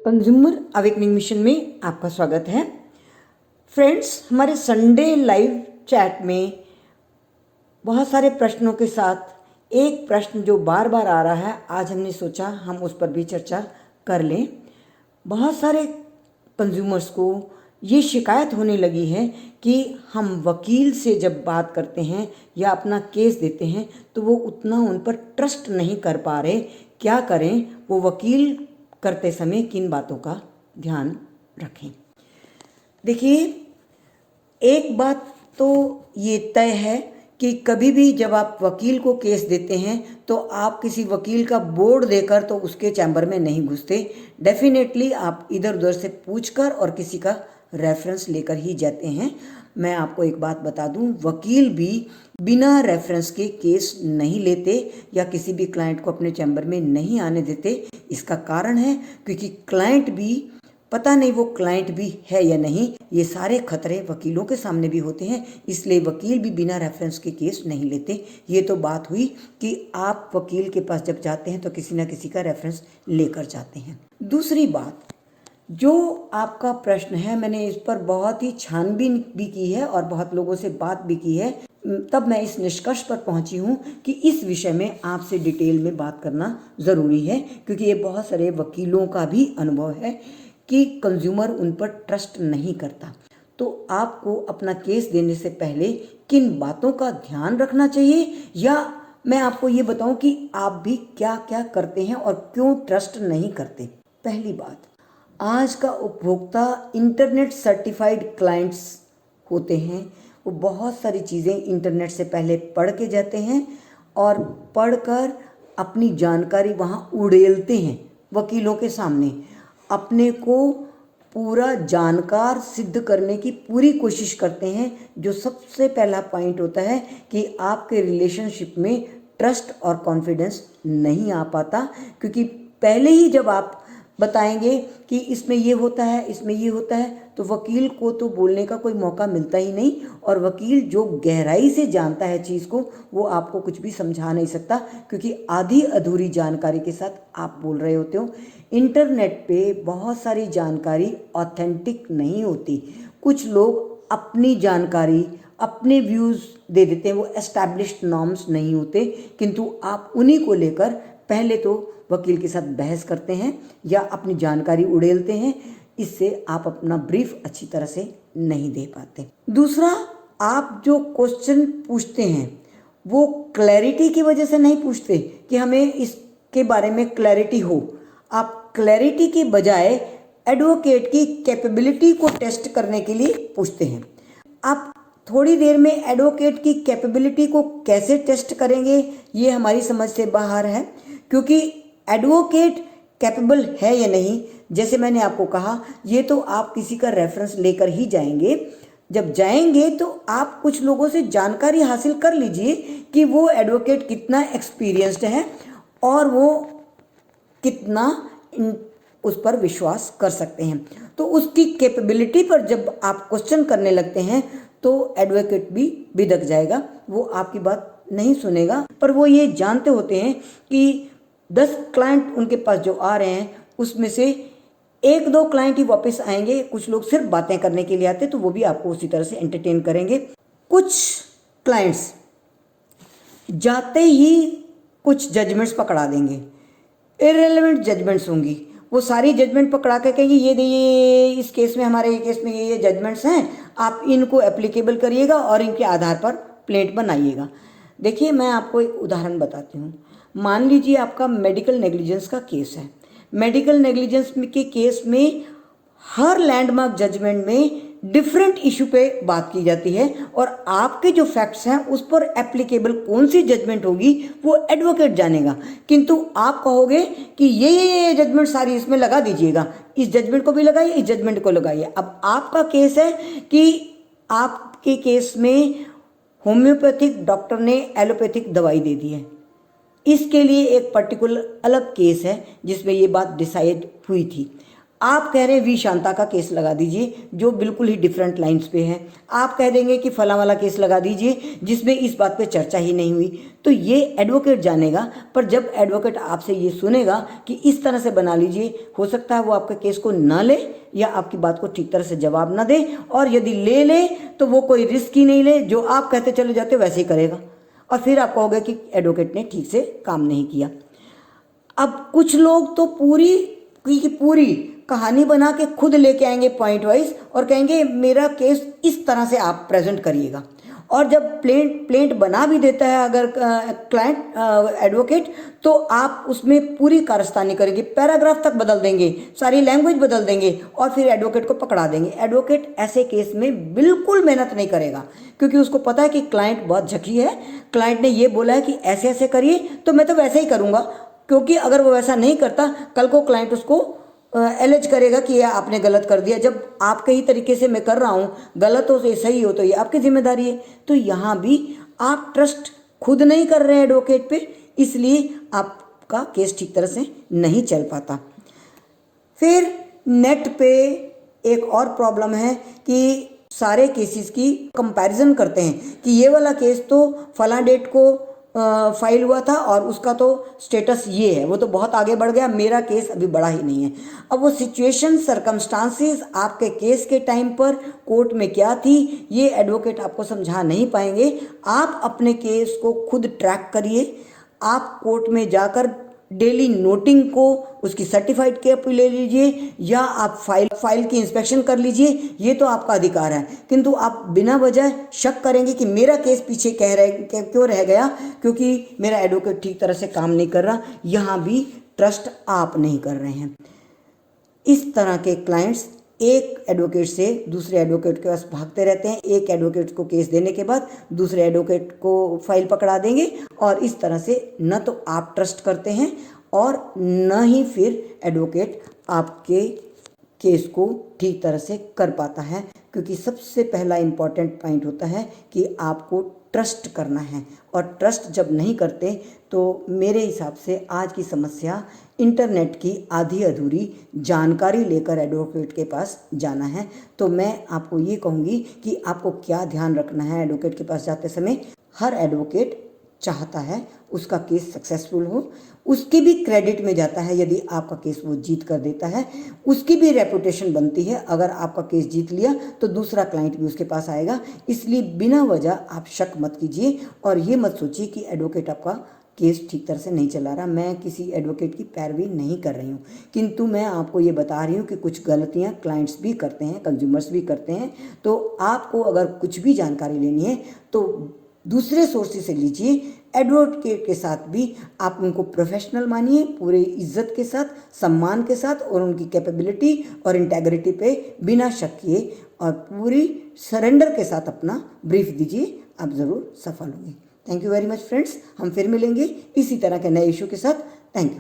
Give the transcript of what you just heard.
Consumer awakening mission में आपका स्वागत है। फ्रेंड्स, हमारे संडे लाइव चैट में बहुत सारे प्रश्नों के साथ एक प्रश्न जो बार बार आ रहा है, आज हमने सोचा हम उस पर भी चर्चा कर लें। बहुत सारे कंज्यूमर्स को ये शिकायत होने लगी है कि हम वकील से जब बात करते हैं या अपना केस देते हैं तो वो उतना उन पर ट्रस्ट नहीं कर पा रहे। क्या करें? वो वकील करते समय किन बातों का ध्यान रखें? देखिए, एक बात तो ये तय है कि कभी भी जब आप वकील को केस देते हैं तो आप किसी वकील का बोर्ड देकर तो उसके चैम्बर में नहीं घुसते। डेफिनेटली आप इधर उधर से पूछकर और किसी का रेफरेंस लेकर ही जाते हैं। मैं आपको एक बात बता दूं, वकील भी बिना रेफरेंस के केस नहीं लेते या किसी भी क्लाइंट को अपने चैम्बर में नहीं आने देते। इसका कारण है क्योंकि क्लाइंट भी पता नहीं वो क्लाइंट भी है या नहीं। ये सारे खतरे वकीलों के सामने भी होते हैं, इसलिए वकील भी बिना रेफरेंस के केस नहीं लेते। ये तो बात हुई कि आप वकील के पास जब जाते हैं तो किसी ना किसी का रेफरेंस लेकर जाते हैं। दूसरी बात, जो आपका प्रश्न है, मैंने इस पर बहुत ही छानबीन भी की है और बहुत लोगों से बात भी की है, तब मैं इस निष्कर्ष पर पहुंची हूं कि इस विषय में आपसे डिटेल में बात करना ज़रूरी है, क्योंकि ये बहुत सारे वकीलों का भी अनुभव है कि कंज्यूमर उन पर ट्रस्ट नहीं करता। तो आपको अपना केस देने से पहले किन बातों का ध्यान रखना चाहिए, या मैं आपको ये बताऊं कि आप भी क्या क्या करते हैं और क्यों ट्रस्ट नहीं करते। पहली बात, आज का उपभोक्ता इंटरनेट सर्टिफाइड क्लाइंट्स होते हैं। वो बहुत सारी चीज़ें इंटरनेट से पहले पढ़ के जाते हैं और पढ़कर अपनी जानकारी वहाँ उड़ेलते हैं वकीलों के सामने। अपने को पूरा जानकार सिद्ध करने की पूरी कोशिश करते हैं। जो सबसे पहला पॉइंट होता है कि आपके रिलेशनशिप में ट्रस्ट और कॉन्फिडेंस नहीं आ पाता, क्योंकि पहले ही जब आप बताएंगे कि इसमें ये होता है, इसमें ये होता है, तो वकील को तो बोलने का कोई मौका मिलता ही नहीं। और वकील जो गहराई से जानता है चीज़ को, वो आपको कुछ भी समझा नहीं सकता, क्योंकि आधी अधूरी जानकारी के साथ आप बोल रहे होते हो। इंटरनेट पे बहुत सारी जानकारी ऑथेंटिक नहीं होती। कुछ लोग अपनी जानकारी, अपने व्यूज़ दे देते हैं, वो एस्टैब्लिश्ड नॉर्म्स नहीं होते, किंतु आप उन्हीं को लेकर पहले तो वकील के साथ बहस करते हैं या अपनी जानकारी उड़ेलते हैं। इससे आप अपना ब्रीफ अच्छी तरह से नहीं दे पाते। दूसरा, आप जो क्वेश्चन पूछते हैं वो क्लैरिटी की वजह से नहीं पूछते कि हमें इसके बारे में क्लैरिटी हो। आप क्लैरिटी के बजाय एडवोकेट की कैपेबिलिटी को टेस्ट करने के लिए पूछते हैं। आप थोड़ी देर में एडवोकेट की कैपेबिलिटी को कैसे टेस्ट करेंगे, ये हमारी समझ से बाहर है, क्योंकि एडवोकेट कैपेबल है या नहीं, जैसे मैंने आपको कहा, ये तो आप किसी का रेफरेंस लेकर ही जाएंगे। जब जाएंगे तो आप कुछ लोगों से जानकारी हासिल कर लीजिए कि वो एडवोकेट कितना एक्सपीरियंस्ड है और वो कितना उस पर विश्वास कर सकते हैं। तो उसकी कैपेबिलिटी पर जब आप क्वेश्चन करने लगते हैं तो एडवोकेट भी बिदक जाएगा, वो आपकी बात नहीं सुनेगा। पर वो ये जानते होते हैं कि 10 क्लाइंट उनके पास जो आ रहे हैं उसमें से 1-2 क्लाइंट ही वापस आएंगे। कुछ लोग सिर्फ बातें करने के लिए आते, तो वो भी आपको उसी तरह से एंटरटेन करेंगे। कुछ क्लाइंट्स जाते ही कुछ जजमेंट्स पकड़ा देंगे, इररिलेवेंट जजमेंट्स होंगी। वो सारी जजमेंट पकड़ा के कहेंगे ये इस केस में, हमारे केस में ये जजमेंट्स हैं, आप इनको एप्लीकेबल करिएगा और इनके आधार पर प्लेंट बनाइएगा। देखिए, मैं आपको एक उदाहरण बताती हूँ। मान लीजिए आपका मेडिकल नेग्लिजेंस का केस है। मेडिकल नेग्लिजेंस के केस में हर लैंडमार्क जजमेंट में डिफरेंट इशू पे बात की जाती है और आपके जो फैक्ट्स हैं उस पर एप्लीकेबल कौन सी जजमेंट होगी वो एडवोकेट जानेगा। किंतु आप कहोगे कि ये जजमेंट सारी इसमें लगा दीजिएगा, इस जजमेंट को भी लगाइए, इस जजमेंट को लगाइए। अब आपका केस है कि आपके केस में होम्योपैथिक डॉक्टर ने एलोपैथिक दवाई दे दी है। इसके लिए एक पर्टिकुलर अलग केस है जिसमें ये बात डिसाइड हुई थी। आप कह रहे हैं वी शांता का केस लगा दीजिए जो बिल्कुल ही डिफरेंट लाइंस पे है, आप कह देंगे कि फला वाला केस लगा दीजिए जिसमें इस बात पे चर्चा ही नहीं हुई। तो ये एडवोकेट जानेगा, पर जब एडवोकेट आपसे ये सुनेगा कि इस तरह से बना लीजिए, हो सकता है वो आपके केस को ना ले या आपकी बात को ठीक तरह से जवाब ना दे, और यदि ले ले तो वो कोई रिस्क ही नहीं ले, जो आप कहते चले जाते वैसे ही करेगा, और फिर आप कहोगे कि एडवोकेट ने ठीक से काम नहीं किया। अब कुछ लोग तो पूरी की पूरी कहानी बना के खुद लेके आएंगे पॉइंट वाइज और कहेंगे मेरा केस इस तरह से आप प्रेजेंट करिएगा, और जब प्लेंट बना भी देता है अगर क्लाइंट एडवोकेट, तो आप उसमें पूरी कारस्तानी करेंगे, पैराग्राफ तक बदल देंगे, सारी लैंग्वेज बदल देंगे और फिर एडवोकेट को पकड़ा देंगे। एडवोकेट ऐसे केस में बिल्कुल मेहनत नहीं करेगा, क्योंकि उसको पता है कि क्लाइंट बहुत झकी है, क्लाइंट ने ये बोला है कि ऐसे ऐसे करिए तो मैं तो वैसे ही करूँगा, क्योंकि अगर वो वैसा नहीं करता कल को क्लाइंट उसको एलेज करेगा कि ये आपने गलत कर दिया, जब आपके ही तरीके से मैं कर रहा हूँ, गलत हो तो सही हो तो ये आपकी जिम्मेदारी है। तो यहाँ भी आप ट्रस्ट खुद नहीं कर रहे हैं एडवोकेट पे, इसलिए आपका केस ठीक तरह से नहीं चल पाता। फिर नेट पे एक और प्रॉब्लम है कि सारे केसेस की कंपैरिजन करते हैं कि ये वाला केस तो फला डेट को फाइल हुआ था और उसका तो स्टेटस ये है, वो तो बहुत आगे बढ़ गया, मेरा केस अभी बढ़ा ही नहीं है। अब वो सिचुएशन सर्कमस्टांसेस आपके केस के टाइम पर कोर्ट में क्या थी ये एडवोकेट आपको समझा नहीं पाएंगे। आप अपने केस को खुद ट्रैक करिए, आप कोर्ट में जाकर डेली नोटिंग को उसकी सर्टिफाइड कॉपी ले लीजिए या आप फाइल की इंस्पेक्शन कर लीजिए, ये तो आपका अधिकार है। किंतु आप बिना वजह शक करेंगे कि मेरा केस पीछे क्यों रह गया क्योंकि मेरा एडवोकेट ठीक तरह से काम नहीं कर रहा, यहाँ भी ट्रस्ट आप नहीं कर रहे हैं। इस तरह के क्लाइंट्स एक एडवोकेट से दूसरे एडवोकेट के पास भागते रहते हैं, एक एडवोकेट को केस देने के बाद दूसरे एडवोकेट को फाइल पकड़ा देंगे, और इस तरह से न तो आप ट्रस्ट करते हैं और न ही फिर एडवोकेट आपके केस को ठीक तरह से कर पाता है, क्योंकि सबसे पहला इम्पॉर्टेंट पॉइंट होता है कि आपको ट्रस्ट करना है, और ट्रस्ट जब नहीं करते तो मेरे हिसाब से आज की समस्या इंटरनेट की आधी अधूरी जानकारी लेकर एडवोकेट के पास जाना है। तो मैं आपको ये कहूँगी कि आपको क्या ध्यान रखना है एडवोकेट के पास जाते समय। हर एडवोकेट चाहता है उसका केस सक्सेसफुल हो, उसके भी क्रेडिट में जाता है यदि आपका केस वो जीत कर देता है, उसकी भी रेपुटेशन बनती है, अगर आपका केस जीत लिया तो दूसरा क्लाइंट भी उसके पास आएगा। इसलिए बिना वजह आप शक मत कीजिए और ये मत सोचिए कि एडवोकेट आपका केस ठीक तरह से नहीं चला रहा। मैं किसी एडवोकेट की पैरवी नहीं कर रही हूँ, किंतु मैं आपको ये बता रही हूँ कि कुछ गलतियाँ क्लाइंट्स भी करते हैं, कंज्यूमर्स भी करते हैं। तो आपको अगर कुछ भी जानकारी लेनी है तो दूसरे सोर्सेज से लीजिए, एडवोकेट के साथ भी आप उनको प्रोफेशनल मानिए, पूरे इज्जत के साथ, सम्मान के साथ, और उनकी कैपेबिलिटी और इंटेग्रिटी पे बिना शक किए और पूरी सरेंडर के साथ अपना ब्रीफ दीजिए, आप ज़रूर सफल होंगे। Thank you very much friends, हम फिर मिलेंगे इसी तरह के नए इशू के साथ। Thank you.